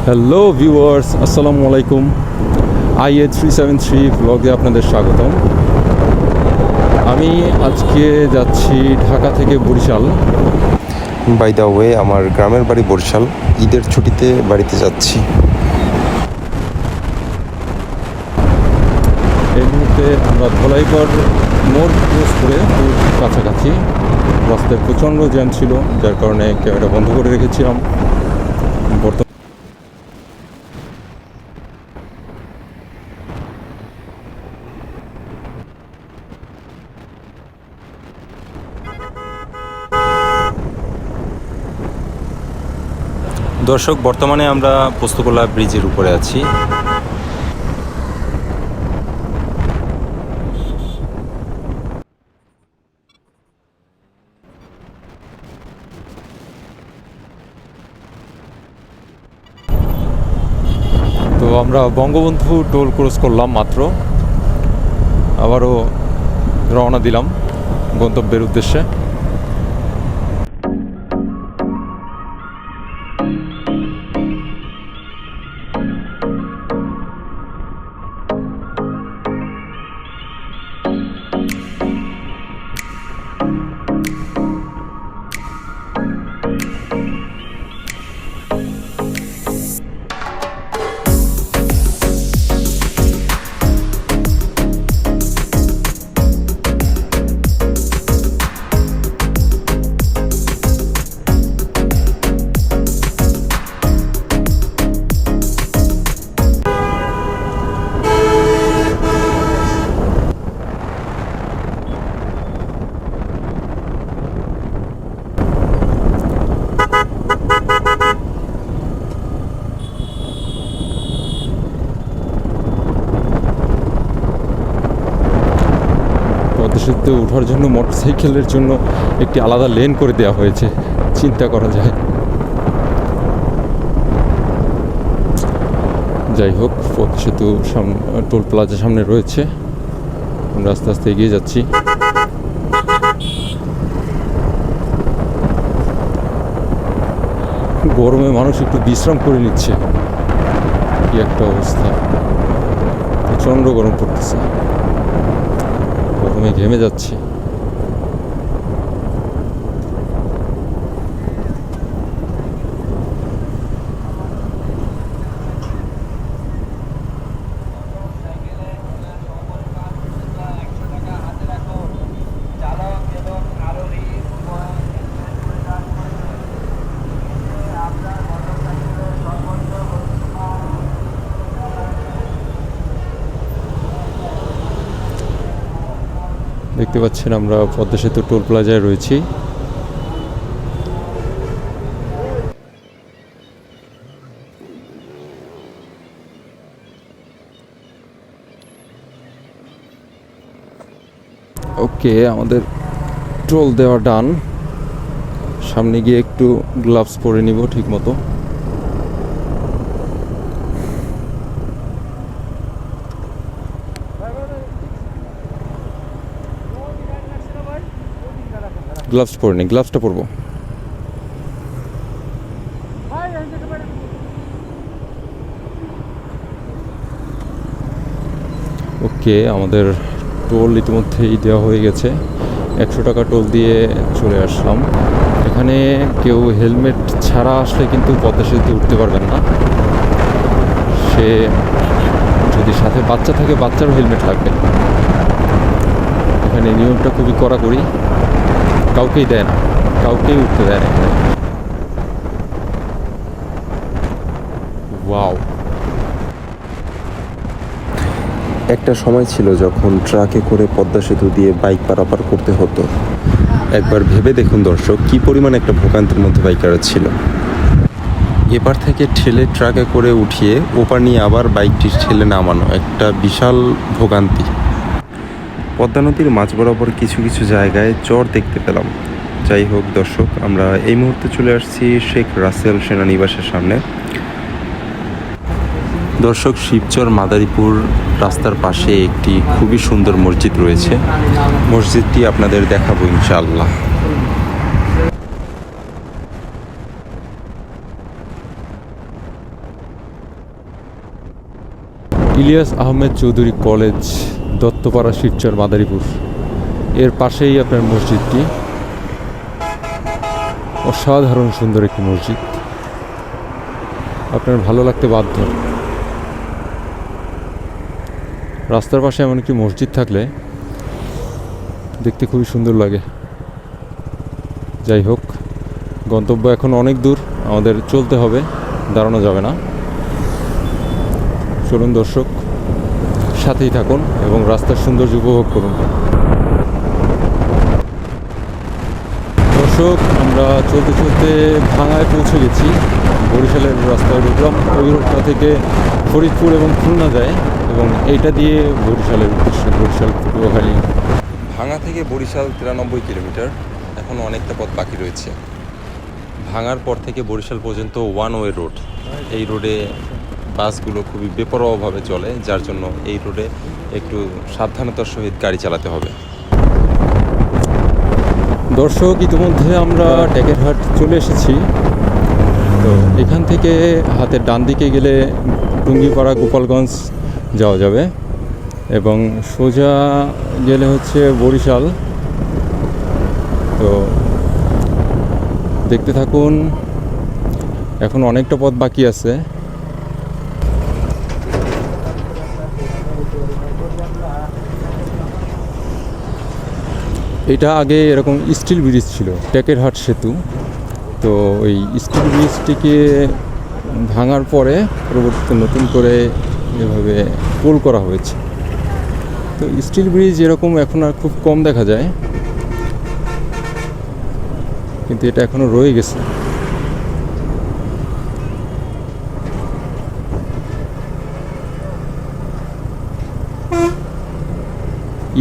Hello viewers, আসসালামু আলাইকুম। IA373 ব্লগে আপনাদের স্বাগতম। আমি আজকে যাচ্ছি ঢাকা থেকে বরিশাল। বাই দ্য ওয়ে, আমার গ্রামের বাড়ি বরিশাল। ঈদের ছুটিতে বাড়িতে যাচ্ছি। এই মুহূর্তে আমরা ধলাইপাড় মোড় ক্রস করে খুব কাছাকাছি। রাস্তায় প্রচণ্ড জ্যাম ছিল, যার কারণে ক্যামেরা বন্ধ করে রেখেছিলাম। দর্শক, বর্তমানে আমরা পোস্তগোলা ব্রিজের উপরে আছি। তো আমরা বঙ্গবন্ধু টোল ক্রস করলাম মাত্র, আবারও রওনা দিলাম গন্তব্যের উদ্দেশ্যে। পদ্মা সেতুতে ওঠার জন্য মোটরসাইকেলের জন্য একটি আলাদা লেন করে দেওয়া হয়েছে, চিন্তা করা যায়। যাই হোক, পদ্মা সেতু টোল প্লাজার সামনে রয়েছে। আমরা আস্তে আস্তে এগিয়ে যাচ্ছি। গরমে মানুষ একটু বিশ্রাম করে নিচ্ছে, কি একটা অবস্থা। প্রচণ্ড গরম পড়তেছে, গরমে ঘেমে যাচ্ছি। দেখতে পাচ্ছেন আমরা পদ্মা সেতু টোল প্লাজায় রয়েছি। ওকে, আমাদের টোল দেওয়া ডান। সামনে গিয়ে একটু গ্লাভস পরে নিব ঠিক মতো। গ্লাভস পরে নি, গ্লাভসটা পরবো। ওকে, আমাদের টোল ইতিমধ্যেই দেওয়া হয়ে গেছে। 100 টাকা টোল দিয়ে চলে আসলাম। এখানে কেউ হেলমেট ছাড়া আসলে কিন্তু পদ্মা সেতুতে উঠতে পারবেন না। সে যদি সাথে বাচ্চা থাকে, বাচ্চারও হেলমেট লাগবে। এখানে নিয়মটা খুবই কড়াকড়ি, কাউকেই দেয় না, কাউকেই উঠতে দেয় না এখানে। ওয়াও! একটা সময় ছিল যখন ট্রাকে করে পদ্মা সেতু দিয়ে বাইক পারাপার করতে হতো। একবার ভেবে দেখুন দর্শক, কি পরিমাণ একটা ভোগান্তির মধ্যে বাইকাররা ছিল। এপার থেকে ঠেলে ট্রাকে করে উঠিয়ে ওপার নিয়ে আবার বাইকটি ঠেলে নামানো একটা বিশাল ভোগান্তি। পদ্মা নদীর মাঝ বরাবর কিছু কিছু জায়গায় চর দেখতে পেলাম। যাই হোক দর্শক, আমরা এই মুহূর্তে চলে আসছি শেখ রাসেল সেনানিবাসের সামনে। দর্শক, শিবচর মাদারীপুর রাস্তার পাশে একটি খুবই সুন্দর মসজিদ রয়েছে। মসজিদটি আপনাদের দেখাবো ইনশাআল্লাহ। ইলিয়াস আহমেদ চৌধুরী কলেজ, দত্তপাড়া, শিবচর, মাদারীপুর। এর পাশেই আপনার মসজিদটি। অসাধারণ সুন্দর একটি মসজিদ, আপনার ভালো লাগতে বাধ্য। রাস্তার পাশে এমন একটি মসজিদ থাকলে দেখতে খুবই সুন্দর লাগে। যাই হোক, গন্তব্য এখন অনেক দূর, আমাদের চলতে হবে, দাঁড়ানো যাবে না। চলুন দর্শক, সাথেই থাকুন এবং রাস্তার সৌন্দর্য উপভোগ করুন। দর্শক, আমরা চলতে চলতে ভাঙায় পৌঁছে গেছি। বরিশালের রাস্তায় ঢুকলাম। ওই রোডটা থেকে ফরিদপুর এবং খুলনা যায় এবং এইটা দিয়ে বরিশালের উদ্দেশ্যে, বরিশাল পটুয়াখালী। ভাঙা থেকে বরিশাল 93 কিলোমিটার, এখন অনেকটা পথ বাকি রয়েছে। ভাঙার পর থেকে বরিশাল পর্যন্ত ওয়ান ওয়ে রোড। এই রোডে বাসগুলো খুবই বেপরোয়াভাবে চলে, যার জন্য এই রোডে একটু সাবধানতার সহিত গাড়ি চালাতে হবে। দর্শক, ইতিমধ্যে আমরা টেকেরহাট চলে এসেছি। তো এখান থেকে হাতের ডান দিকে গেলে টুঙ্গিপাড়া, গোপালগঞ্জ যাওয়া যাবে এবং সোজা গেলে হচ্ছে বরিশাল। তো দেখতে থাকুন, এখন অনেকটা পথ বাকি আছে। এটা আগে এরকম স্টিল ব্রিজ ছিল, টেকেরহাট সেতু। তো ওই স্টিল ব্রিজটিকে ভাঙার পরে পরবর্তীতে নতুন করে এভাবে পোল করা হয়েছে। তো স্টিল ব্রিজ এরকম এখন আর খুব কম দেখা যায়, কিন্তু এটা এখনো রয়ে গেছে।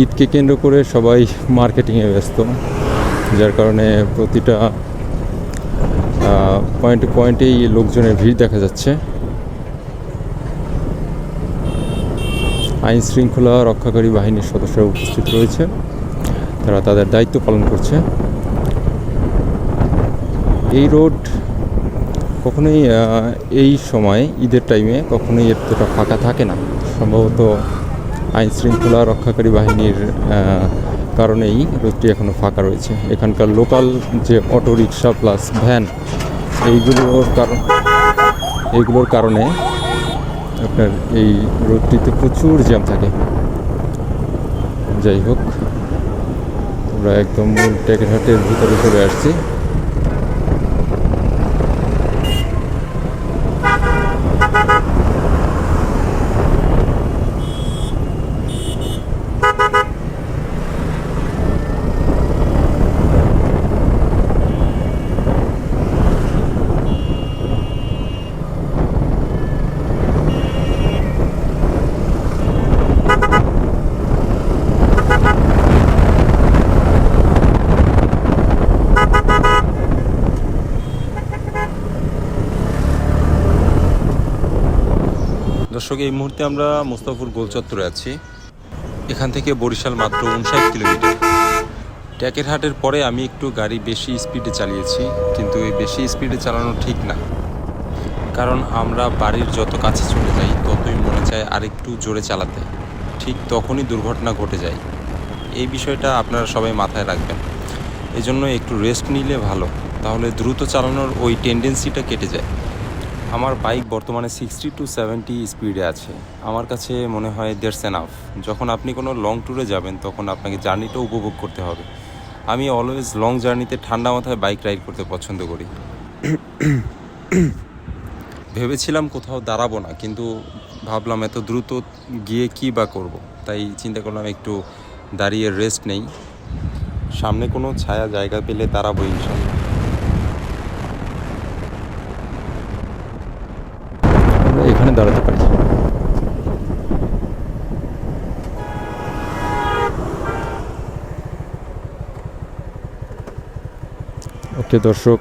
ঈদকে কেন্দ্র করে সবাই মার্কেটিংয়ে ব্যস্ত, যার কারণে প্রতিটা পয়েন্টে পয়েন্টেই লোকজনের ভিড় দেখা যাচ্ছে। আইন শৃঙ্খলা রক্ষাকারী বাহিনীর সদস্যরা উপস্থিত রয়েছে, তারা তাদের দায়িত্ব পালন করছে। এই রোড কখনোই এই সময় ঈদের টাইমে কখনোই এতটা ফাঁকা থাকে না। সম্ভবত আইন শৃঙ্খলা রক্ষাকারী বাহিনীর কারণেই রোডটি এখনও ফাঁকা রয়েছে। এখানকার লোকাল যে অটো রিক্সা প্লাস ভ্যান, এইগুলোর কারণে আপনার এই রোডটিতে প্রচুর জ্যাম থাকে। যাই হোক, আমরা একদম মূল টেকেরহাটের ভিতরে চলে আসছি। দর্শক, এই মুহূর্তে আমরা মুস্তাফুর গোল চত্বরে আছি। এখান থেকে বরিশাল মাত্র 59 কিলোমিটার। টেকেরহাটের পরে আমি একটু গাড়ি বেশি স্পিডে চালিয়েছি, কিন্তু এই বেশি স্পিডে চালানো ঠিক না, কারণ আমরা বাড়ির যত কাছে চলে যাই ততই মনে চায় আরেকটু জোরে চালাতে, ঠিক তখনই দুর্ঘটনা ঘটে যায়। এই বিষয়টা আপনারা সবাই মাথায় রাখবেন। এজন্য একটু রেস্ট নিলে ভালো, তাহলে দ্রুত চালানোর ওই টেন্ডেন্সিটা কেটে যায়। আমার বাইক বর্তমানে 60 to 70 স্পিডে আছে। আমার কাছে মনে হয় দ্যাটস এনাফ। যখন আপনি কোনো লং ট্যুরে যাবেন তখন আপনাকে জার্নিটা উপভোগ করতে হবে। আমি অলওয়েজ লং জার্নিতে ঠান্ডা মাথায় বাইক রাইড করতে পছন্দ করি। ভেবেছিলাম কোথাও দাঁড়াবো না, কিন্তু ভাবলাম এত দ্রুত গিয়ে কী বা করব, তাই চিন্তা করলাম একটু দাঁড়িয়ে রেস্ট নেই। সামনে কোনো ছায়া জায়গা পেলে দাঁড়াবো ইনশাল্লাহ। এখানে দাঁড়াতে পারি। ওকে দর্শক,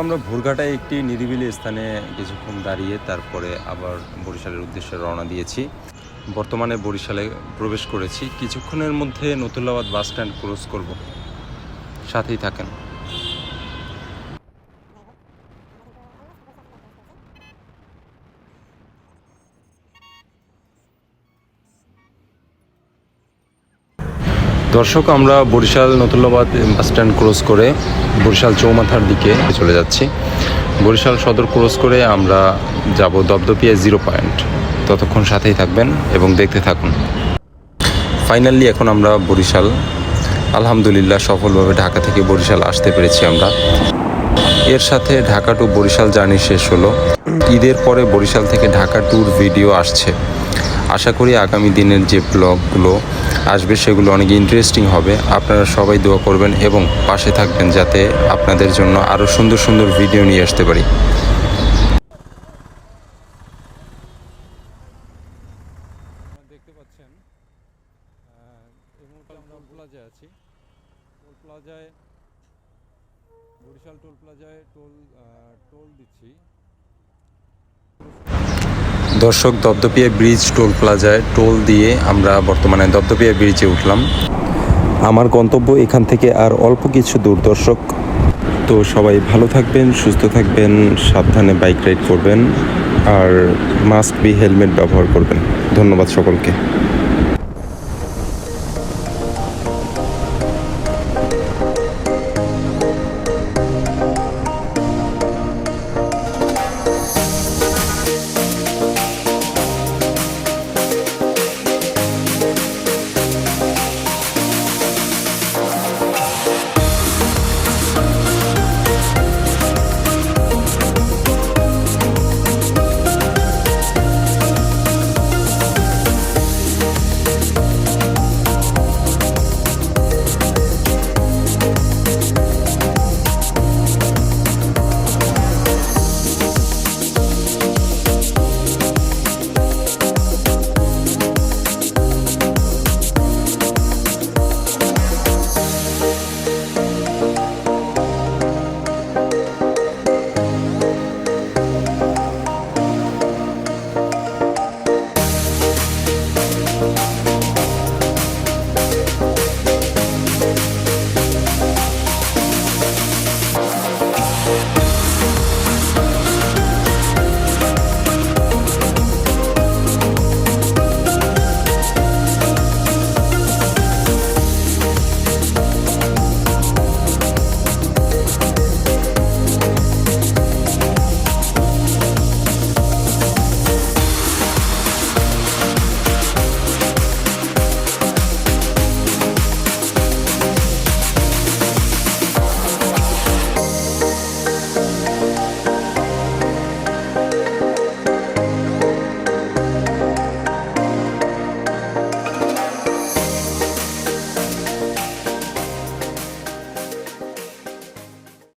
আমরা ভোরঘাটায় একটি নিরিবিলি স্থানে কিছুক্ষণ দাঁড়িয়ে তারপরে আবার বরিশালের উদ্দেশ্যে রওনা দিয়েছি। বর্তমানে বরিশালে প্রবেশ করেছি। কিছুক্ষণের মধ্যে নতুল্লাবাদ বাস স্ট্যান্ড ক্রস করব, সাথেই থাকেন। দর্শক, আমরা Barishal Natullabad bus stand cross করে বরিশাল চৌমাথার দিকে চলে যাচ্ছি। বরিশাল সদর ক্রস করে আমরা যাব দপদপিয়া 0 পয়েন্ট। ততক্ষণ সাথেই থাকবেন এবং দেখতে থাকুন। ফাইনালি এখন আমরা বরিশাল, আলহামদুলিল্লাহ সফলভাবে ঢাকা থেকে বরিশাল আসতে পেরেছি আমরা। এর সাথে ঢাকা টু বরিশাল জার্নি শেষ হলো। ঈদের পরে বরিশাল থেকে ঢাকা ট্যুর ভিডিও আসছে। আশা করি আগামী দিনের যে ব্লগগুলো আসবে সেগুলো অনেক ইন্টারেস্টিং হবে। আপনারা সবাই দোয়া করবেন এবং পাশে থাকবেন যাতে আপনাদের জন্য আরও সুন্দর সুন্দর ভিডিও নিয়ে আসতে পারি। দেখতে পাচ্ছেন এই মুহূর্তে আমরা প্লাজায় আছি। টোল প্লাজায়, বরিশাল টোল প্লাজায় টোল দিচ্ছি। দর্শক, দপদপিয়া ব্রিজ টোল প্লাজায় টোল দিয়ে আমরা বর্তমানে দপদপিয়া ব্রিজে উঠলাম। আমার গন্তব্য এখান থেকে আর অল্প কিছু দূর দর্শক। তো সবাই ভালো থাকবেন, সুস্থ থাকবেন, সাবধানে বাইক রাইড করবেন আর মাস্ট বি হেলমেট ব্যবহার করবেন। ধন্যবাদ সকলকে।